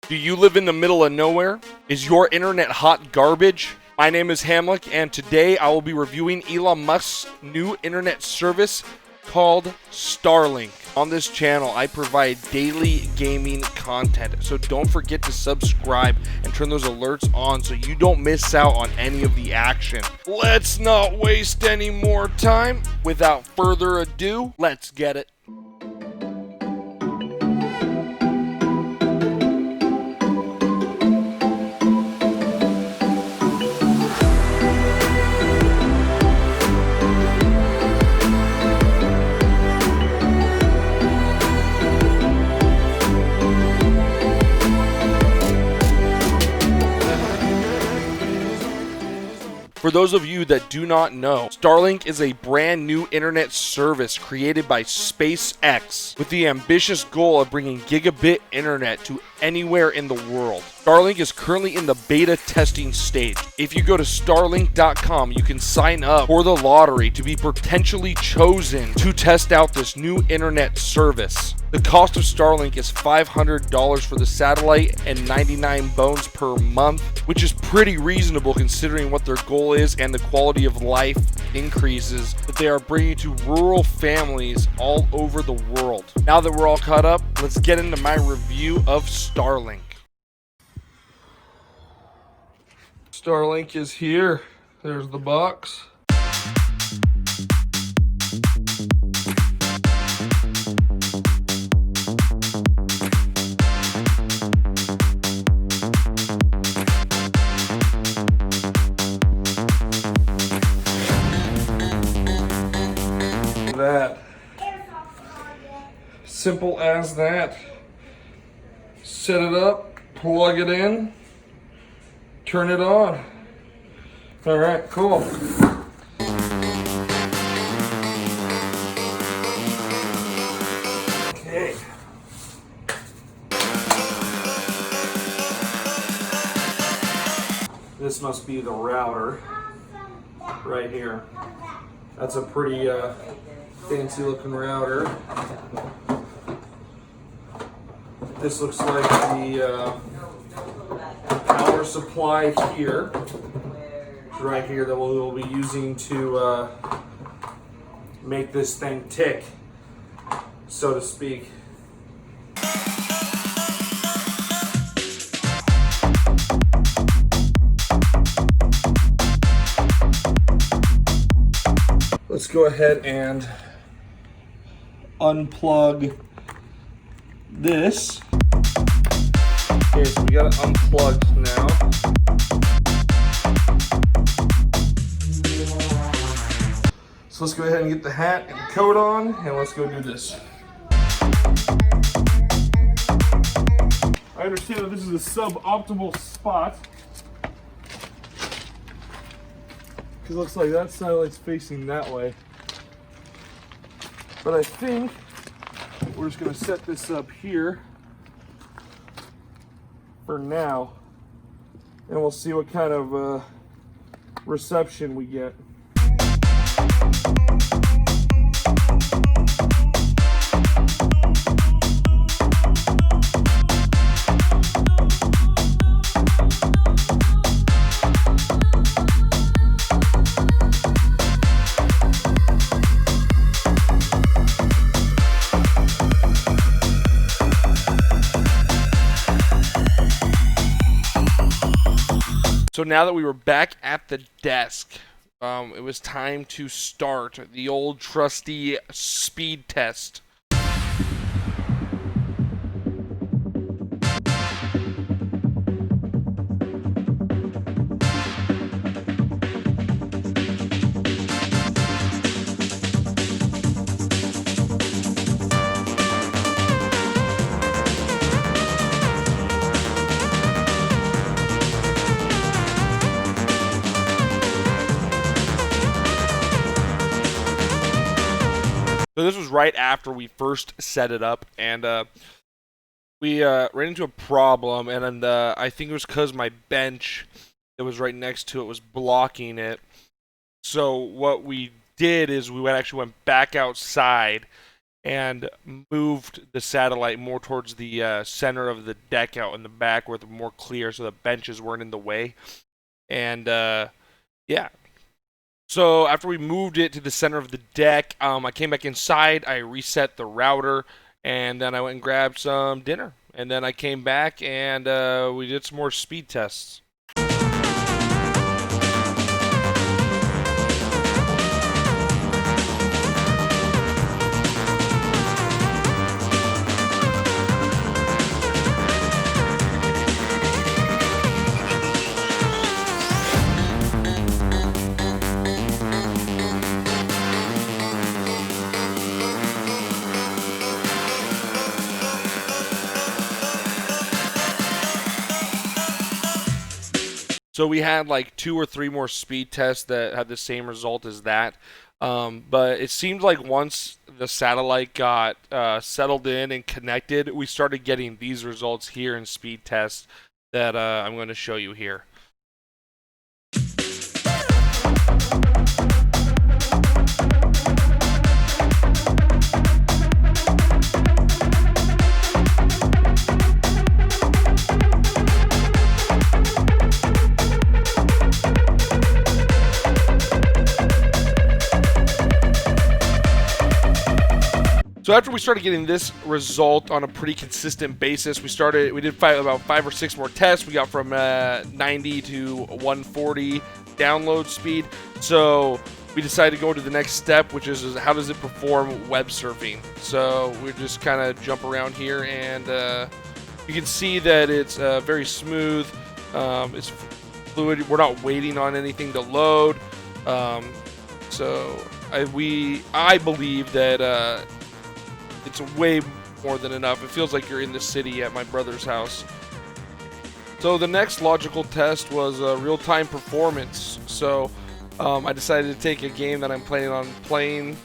Do you live in the middle of nowhere? Is your internet hot garbage? My name is Hamlick, and today I will be reviewing Elon Musk's new internet service called Starlink. On this channel, I provide daily gaming content, so don't forget to subscribe and turn those alerts on so you don't miss out on any of the action. Let's not waste any more time. Without further ado, let's get it. For those of you that do not know, Starlink is a brand new internet service created by SpaceX with the ambitious goal of bringing gigabit internet to anywhere in the world. Starlink is currently in the beta testing stage. If you go to starlink.com, you can sign up for the lottery to be potentially chosen to test out this new internet service. The cost of Starlink is $500 for the satellite and 99 bones per month, which is pretty reasonable considering what their goal is and the quality of life increases that they are bringing to rural families all over the world. Now that we're all caught up, let's get into my review of Starlink. Starlink is here. There's the box. That. Simple as that. Set it up, plug it in, turn it on. All right, cool. Okay. This must be the router right here. That's a pretty fancy looking router. This looks like the power supply here, right here, that we'll be using to make this thing tick, so to speak. Let's go ahead and unplug this. Okay, so we got it unplugged now. So let's go ahead and get the hat and the coat on, and let's go do this. I understand that this is a suboptimal spot, because it looks like that satellite's facing that way. But I think we're just going to set this up here for now, and we'll see what kind of reception we get. So now that we were back at the desk, it was time to start the old trusty speed test. So this was right after we first set it up, and we ran into a problem, and I think it was because my bench that was right next to it was blocking it. So what we did is we actually went back outside and moved the satellite more towards the center of the deck out in the back where it's more clear so the benches weren't in the way. And yeah. So after we moved it to the center of the deck, I came back inside, I reset the router, and then I went and grabbed some dinner. And then I came back and we did some more speed tests. So we had like 2 or 3 more speed tests that had the same result as that. But it seemed like once the satellite got settled in and connected, we started getting these results here in speed tests that I'm going to show you here. So after we started getting this result on a pretty consistent basis, we did about 5 or 6 more tests. We got from 90 to 140 download speed. So we decided to go to the next step, which is how does it perform web surfing. So we just kind of jump around here, and you can see that it's very smooth. It's fluid. We're not waiting on anything to load. So I believe that it's way more than enough. It feels like you're in the city at my brother's house. So the next logical test was real-time performance. So I decided to take a game that I'm planning on playing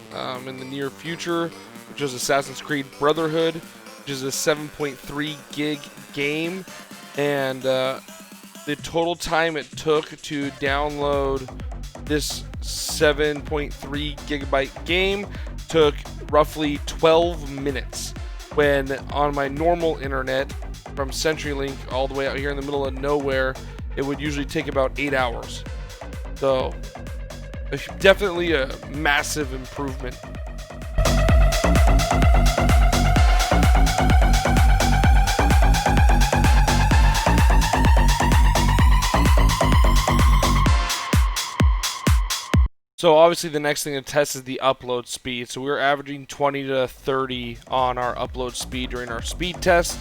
in the near future, which is Assassin's Creed Brotherhood, which is a 7.3 gig game. And the total time it took to download this 7.3 gigabyte game took roughly 12 minutes, when on my normal internet from CenturyLink all the way out here in the middle of nowhere, it would usually take about 8 hours. So definitely a massive improvement. So obviously the next thing to test is the upload speed. So we were averaging 20 to 30 on our upload speed during our speed test.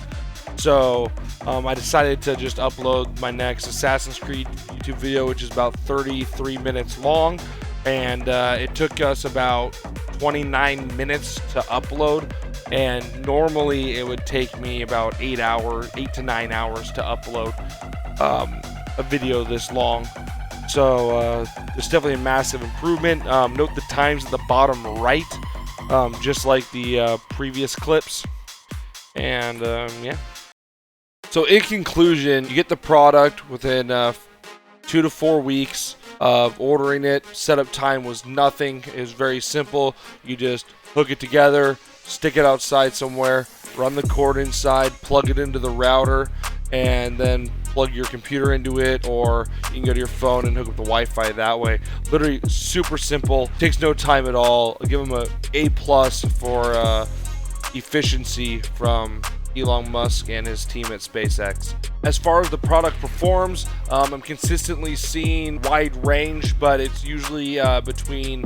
So I decided to just upload my next Assassin's Creed YouTube video, which is about 33 minutes long. And it took us about 29 minutes to upload. And normally it would take me about 8 to 9 hours to upload a video this long. So it's definitely a massive improvement. Note the times at the bottom right, just like the previous clips. And yeah. So in conclusion, you get the product within 2 to 4 weeks of ordering it. Setup time was nothing. It was very simple. You just hook it together, stick it outside somewhere, run the cord inside, plug it into the router, and then plug your computer into it, or you can go to your phone and hook up the Wi-Fi that way. Literally super simple, takes no time at all. I'll give them a A+ for efficiency from Elon Musk and his team at SpaceX. As far as the product performs, I'm consistently seeing wide range, but it's usually between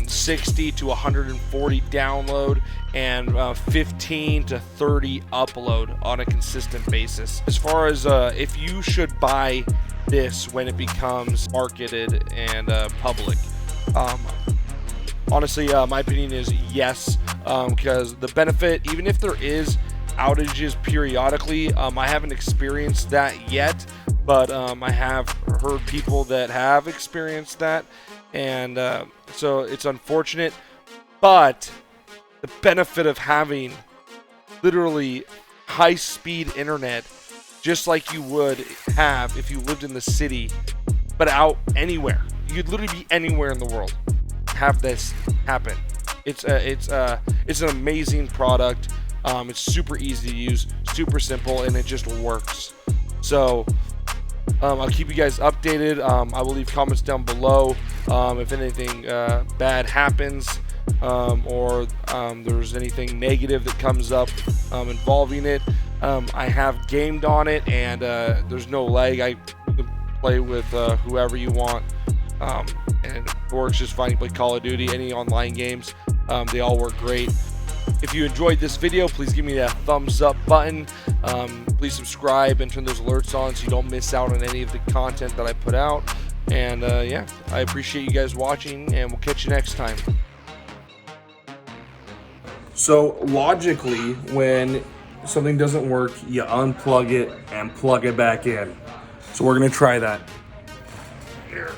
60 to 140 download and 15 to 30 upload on a consistent basis. As far as if you should buy this when it becomes marketed and public, honestly, my opinion is yes, because the benefit, even if there is outages periodically, I haven't experienced that yet, but I have heard people that have experienced that, and so it's unfortunate, but the benefit of having literally high-speed internet, just like you would have if you lived in the city, but out anywhere. You could literally be anywhere in the world, have this happen. It's an amazing product. It's super easy to use, super simple, and it just works. So I'll keep you guys updated. I will leave comments down below if anything bad happens, or there's anything negative that comes up involving it. I have gamed on it, and there's no lag. I can play with whoever you want, and it works just fine. You play Call of Duty, any online games, they all work great. If you enjoyed this video, please give me that thumbs up button. Please subscribe and turn those alerts on so you don't miss out on any of the content that I put out. And yeah, I appreciate you guys watching, and we'll catch you next time. So logically, when something doesn't work, you unplug it and plug it back in. So we're gonna try that. Here.